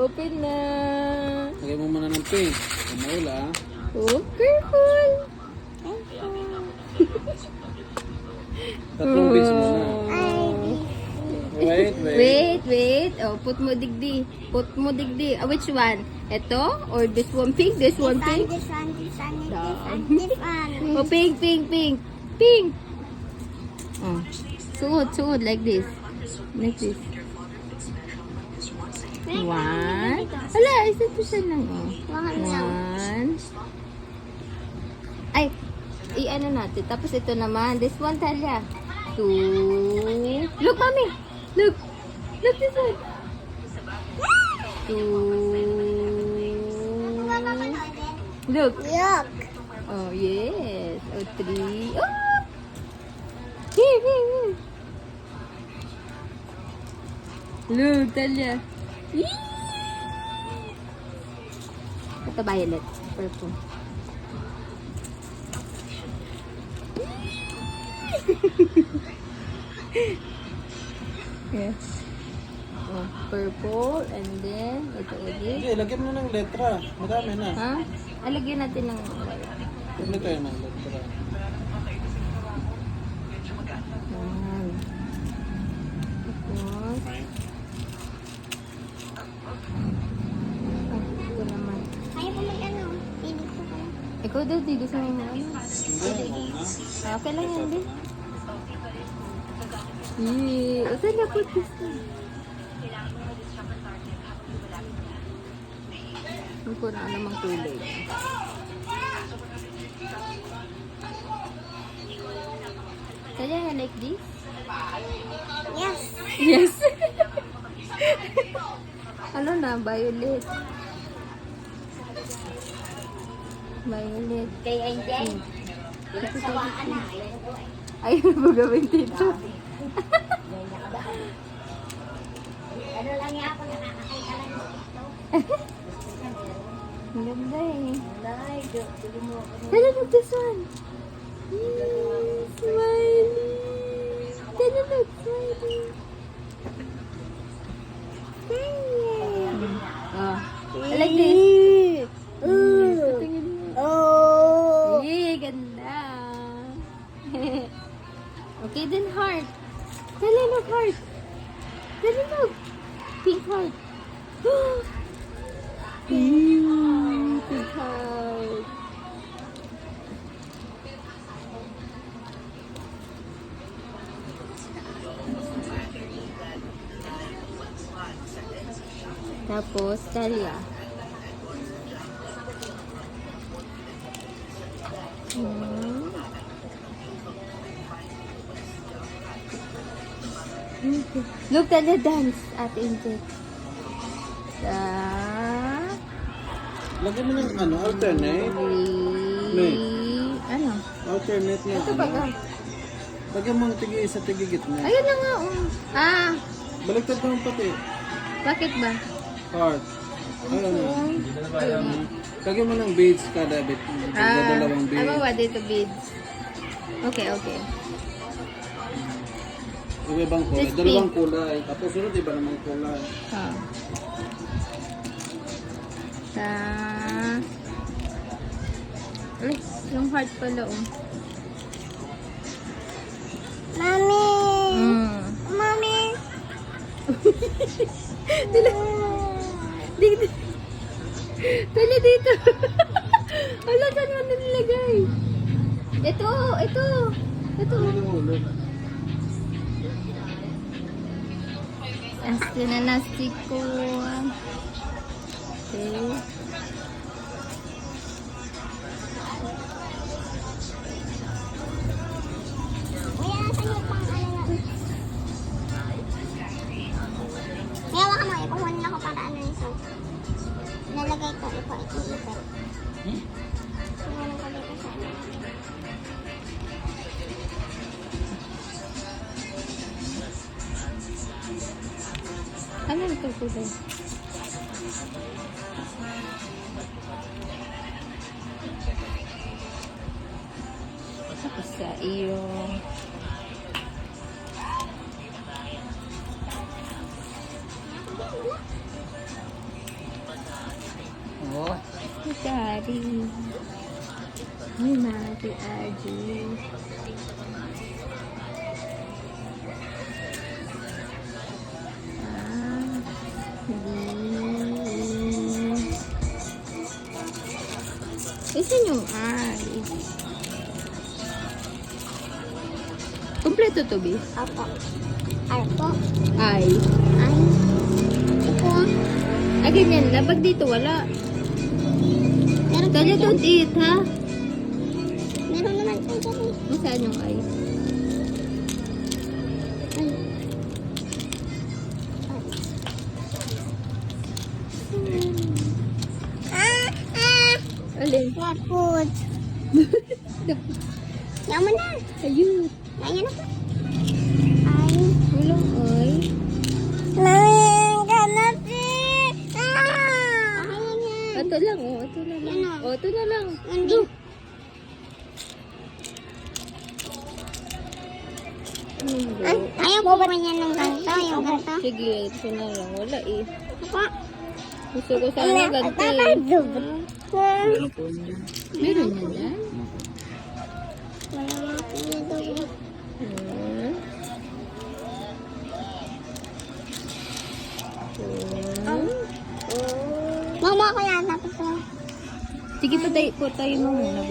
Open na. Lagay mo muna ng pink. Maula. Oh, careful. Tatlong beads muna. Wait. Wait. Oh, put mo digdi. Which one? Ito? Or this one pink? This one pink? This one. Oh, pink. Oh. Suot. Like this. One. Hala, isa to siya lang. Oh. One. Ay, i-ano natin. Tapos ito naman. This one, Talia. Two. Look, mommy. Look this one. Two. Look. Oh, yes. Oh, three. Oh! Here. Look, Talia. Yee! Ito violet. Purple. Yes. Oh, purple. And then, ito ulit. Hindi, lagyan mo na ng letra. Madami na. Ha? Alagyan natin ng white. Lagyan tayo ng letra. Yan. Tapos, ito naman. Ikaw daw, di gusto mo ano? Hindi, muna. Okay lang yan, din. Yee! Saan na put this one? Hindi ko na namang kulay. Kaya nga like this? Yes! Ano na? Violet. Kay Angel. Ayun mo gawin dito. Ano lang yan ako nakakakita lang dito. Ang ganda eh. Tuloy mo ako. Tala, look this one. Smiley. Tala, look. Smiley. Oh. I like this. Tingin mo. Yay, ganda. Okay, then heart. Tala, look, heart. Tala, look. Pink heart. Pink heart. Tapos, Talia. Look, Talia dance at Angel. Lagyan mo ng ano, alternate. May. Ano? Alternate na. Ito ba ka? Lagyan mo ng tigi sa tigi gitna. Ayun na nga. Baliktad mo pati. Bakit ba? Heart. Ayun. Lagyan mo ng beads kada bit. Dalawang beads. Abawa dito beads. Okay. Ibang kulay. Just Dalawang pink. kulay. Tapos sunod iba namang kulay. Ay, yung heart pala Mami! Mami! Tala dito. Wala, saan mo nilagay? Ito. Asti na nasti ko. Okay. Ngayon ka mo, ipuhunin ako para ano yung sauce. Nalagay ko, ipit. Ipuhunin ko dito sa ano. Ano ito kulay? Tapos sa iyo. Daddy. Ay, Mati Adi. Isan yung ay? Kompleto to, B? Opo. Ay po. Ay. Ay. Ito po. Ah, ganyan na. Pag dito, wala. Meron po Kaya dyan. don't eat, ha? Meron naman po dyan eh. Saan yung ay? Ay. Alin? What food? Yaman na. Ayun. Ayan na po. Ay. Walang ay. Mamin ka na si. Ayan yan. Ito lang, oh. Ito na lang. Yan, oh. Oh, ito na lang. Hindi. Ay, ayaw po ba niya ng ganito? Yung ganito? Sige, ito na lang. Wala eh. Apa? Gusto ko sana ganito eh. Meron po yun. Meron na dyan? Wala nga po niya doon. Hmm. Mama ko yata po. Sige, patay po tayo mo muna.